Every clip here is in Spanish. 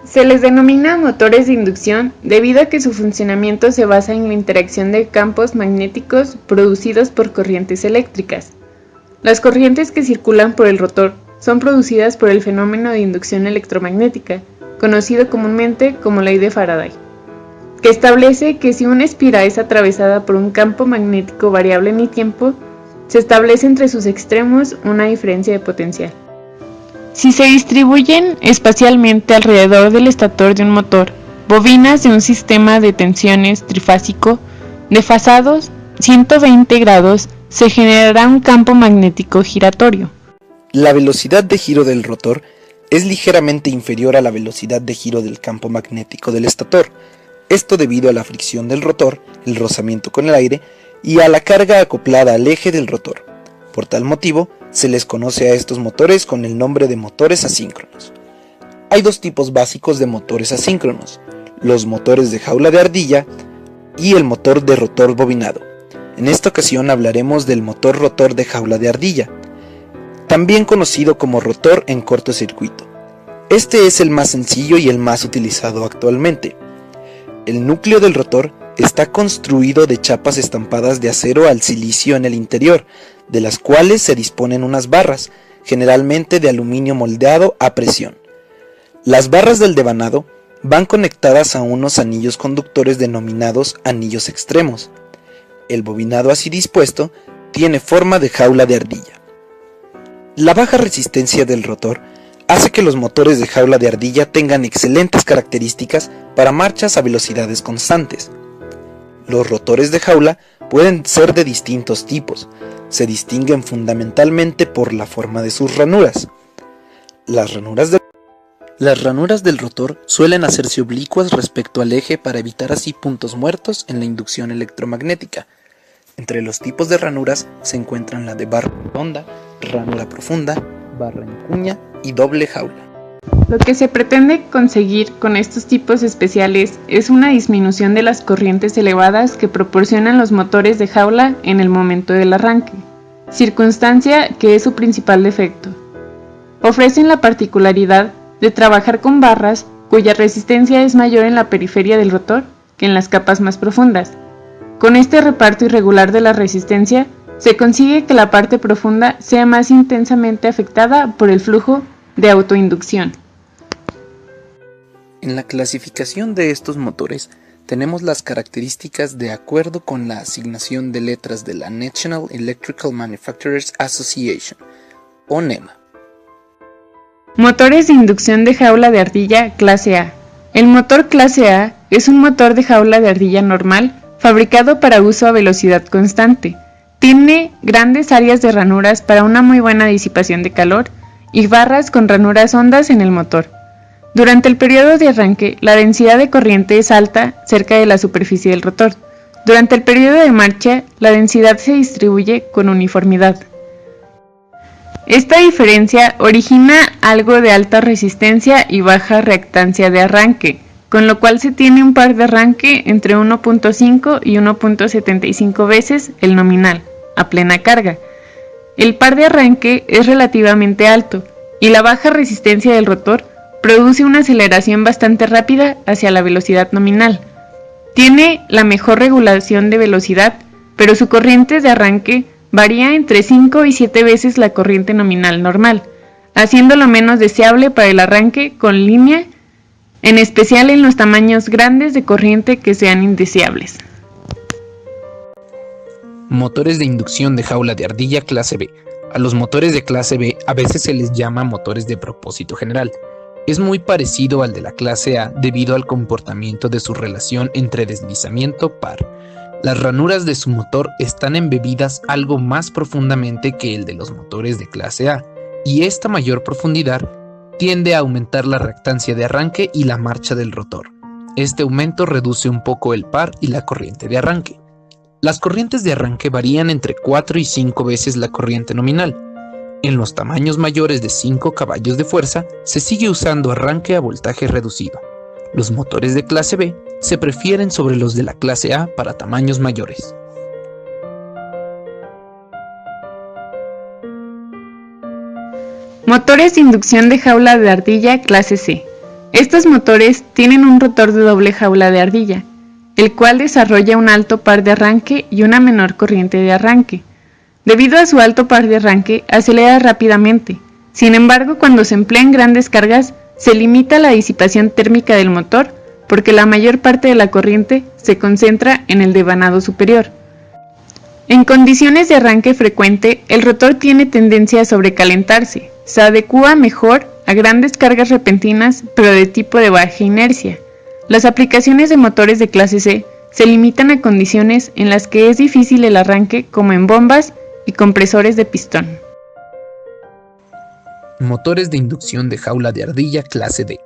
Se les denomina motores de inducción debido a que su funcionamiento se basa en la interacción de campos magnéticos producidos por corrientes eléctricas. Las corrientes que circulan por el rotor son producidas por el fenómeno de inducción electromagnética, conocido comúnmente como ley de Faraday, que establece que si una espira es atravesada por un campo magnético variable en el tiempo, se establece entre sus extremos una diferencia de potencial. Si se distribuyen espacialmente alrededor del estator de un motor bobinas de un sistema de tensiones trifásico desfasados 120 grados, se generará un campo magnético giratorio. La velocidad de giro del rotor es ligeramente inferior a la velocidad de giro del campo magnético del estator, esto debido a la fricción del rotor, el rozamiento con el aire y a la carga acoplada al eje del rotor. Por tal motivo, se les conoce a estos motores con el nombre de motores asíncronos. Hay dos tipos básicos de motores asíncronos, los motores de jaula de ardilla y el motor de rotor bobinado. En esta ocasión hablaremos del motor rotor de jaula de ardilla, también conocido como rotor en cortocircuito. Este es el más sencillo y el más utilizado actualmente. El núcleo del rotor está construido de chapas estampadas de acero al silicio en el interior, de las cuales se disponen unas barras, generalmente de aluminio moldeado a presión. Las barras del devanado van conectadas a unos anillos conductores denominados anillos extremos. El bobinado así dispuesto tiene forma de jaula de ardilla. La baja resistencia del rotor hace que los motores de jaula de ardilla tengan excelentes características para marchas a velocidades constantes. Los rotores de jaula pueden ser de distintos tipos, se distinguen fundamentalmente por la forma de sus ranuras. Las ranuras del rotor suelen hacerse oblicuas respecto al eje para evitar así puntos muertos en la inducción electromagnética. Entre los tipos de ranuras se encuentran la de barra redonda, ranura profunda, barra en cuña y doble jaula. Lo que se pretende conseguir con estos tipos especiales es una disminución de las corrientes elevadas que proporcionan los motores de jaula en el momento del arranque, circunstancia que es su principal defecto. Ofrecen la particularidad de trabajar con barras cuya resistencia es mayor en la periferia del rotor que en las capas más profundas. Con este reparto irregular de la resistencia, se consigue que la parte profunda sea más intensamente afectada por el flujo de autoinducción. En la clasificación de estos motores tenemos las características de acuerdo con la asignación de letras de la National Electrical Manufacturers Association, o NEMA. Motores de inducción de jaula de ardilla clase A. El motor clase A es un motor de jaula de ardilla normal fabricado para uso a velocidad constante. Tiene grandes áreas de ranuras para una muy buena disipación de calor y barras con ranuras hondas en el motor. Durante el periodo de arranque, la densidad de corriente es alta cerca de la superficie del rotor. Durante el periodo de marcha, la densidad se distribuye con uniformidad. Esta diferencia origina algo de alta resistencia y baja reactancia de arranque, con lo cual se tiene un par de arranque entre 1.5 y 1.75 veces el nominal, a plena carga. El par de arranque es relativamente alto, y la baja resistencia del rotor produce una aceleración bastante rápida hacia la velocidad nominal. Tiene la mejor regulación de velocidad, pero su corriente de arranque varía entre 5 y 7 veces la corriente nominal normal, haciéndolo menos deseable para el arranque con línea, en especial en los tamaños grandes de corriente que sean indeseables. Motores de inducción de jaula de ardilla clase B. A los motores de clase B a veces se les llama motores de propósito general. Es muy parecido al de la clase A debido al comportamiento de su relación entre deslizamiento par. Las ranuras de su motor están embebidas algo más profundamente que el de los motores de clase A, y esta mayor profundidad tiende a aumentar la reactancia de arranque y la marcha del rotor. Este aumento reduce un poco el par y la corriente de arranque. Las corrientes de arranque varían entre 4 y 5 veces la corriente nominal. En los tamaños mayores de 5 caballos de fuerza se sigue usando arranque a voltaje reducido. Los motores de clase B se prefieren sobre los de la clase A para tamaños mayores. Motores de inducción de jaula de ardilla clase C. Estos motores tienen un rotor de doble jaula de ardilla, el cual desarrolla un alto par de arranque y una menor corriente de arranque. Debido a su alto par de arranque, acelera rápidamente. Sin embargo, cuando se emplean grandes cargas, se limita la disipación térmica del motor porque la mayor parte de la corriente se concentra en el devanado superior. En condiciones de arranque frecuente, el rotor tiene tendencia a sobrecalentarse. Se adecúa mejor a grandes cargas repentinas, pero de tipo de baja inercia. Las aplicaciones de motores de clase C se limitan a condiciones en las que es difícil el arranque, como en bombas y compresores de pistón. Motores de inducción de jaula de ardilla clase D.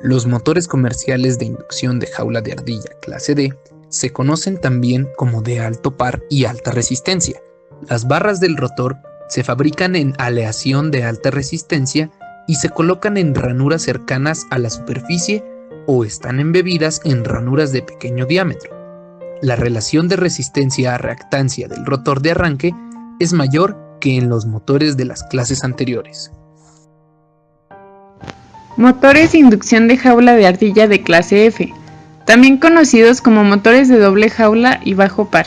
Los motores comerciales de inducción de jaula de ardilla clase D se conocen también como de alto par y alta resistencia. Las barras del rotor se fabrican en aleación de alta resistencia y se colocan en ranuras cercanas a la superficie o están embebidas en ranuras de pequeño diámetro. La relación de resistencia a reactancia del rotor de arranque es mayor que en los motores de las clases anteriores. Motores de inducción de jaula de ardilla de clase F, también conocidos como motores de doble jaula y bajo par.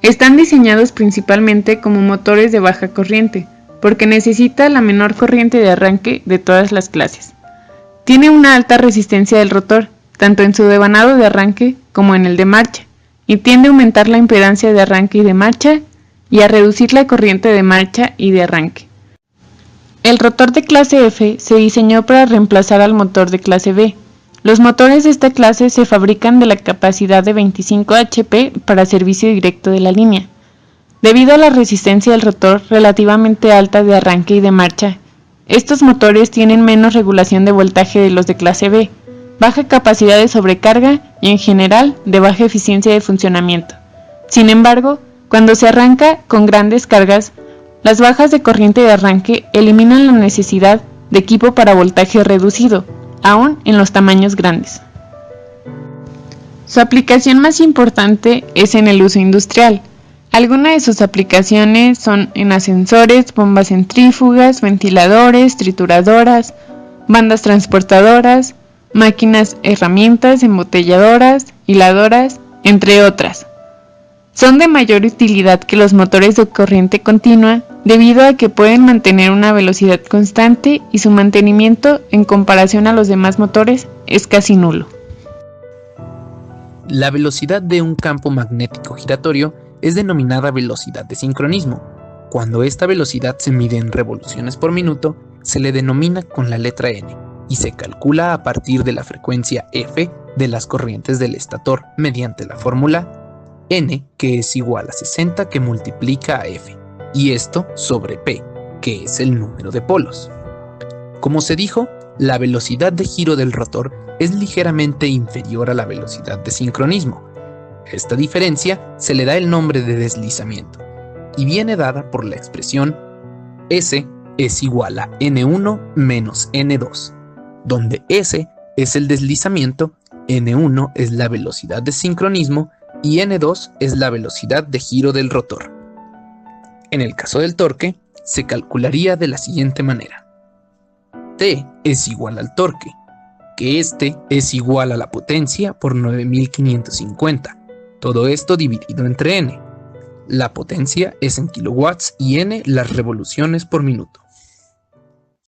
Están diseñados principalmente como motores de baja corriente, porque necesita la menor corriente de arranque de todas las clases. Tiene una alta resistencia del rotor, tanto en su devanado de arranque como en el de marcha, y tiende a aumentar la impedancia de arranque y de marcha y a reducir la corriente de marcha y de arranque. El rotor de clase F se diseñó para reemplazar al motor de clase B. Los motores de esta clase se fabrican de la capacidad de 25 HP para servicio directo de la línea. Debido a la resistencia del rotor relativamente alta de arranque y de marcha, estos motores tienen menos regulación de voltaje de los de clase B, baja capacidad de sobrecarga y en general de baja eficiencia de funcionamiento. Sin embargo, cuando se arranca con grandes cargas, las bajas de corriente de arranque eliminan la necesidad de equipo para voltaje reducido, aún en los tamaños grandes. Su aplicación más importante es en el uso industrial. Algunas de sus aplicaciones son en ascensores, bombas centrífugas, ventiladores, trituradoras, bandas transportadoras, máquinas, herramientas, embotelladoras, hiladoras, entre otras. Son de mayor utilidad que los motores de corriente continua debido a que pueden mantener una velocidad constante y su mantenimiento en comparación a los demás motores es casi nulo. La velocidad de un campo magnético giratorio es denominada velocidad de sincronismo. Cuando esta velocidad se mide en revoluciones por minuto, se le denomina con la letra n y se calcula a partir de la frecuencia f de las corrientes del estator mediante la fórmula n, que es igual a 60 que multiplica a f, y esto sobre p, que es el número de polos. Como se dijo, la velocidad de giro del rotor es ligeramente inferior a la velocidad de sincronismo. Esta diferencia se le da el nombre de deslizamiento, y viene dada por la expresión S es igual a N1 menos N2, donde S es el deslizamiento, N1 es la velocidad de sincronismo y N2 es la velocidad de giro del rotor. En el caso del torque, se calcularía de la siguiente manera. T es igual al torque, que este es igual a la potencia por 9550, todo esto dividido entre n. La potencia es en kilowatts y n las revoluciones por minuto.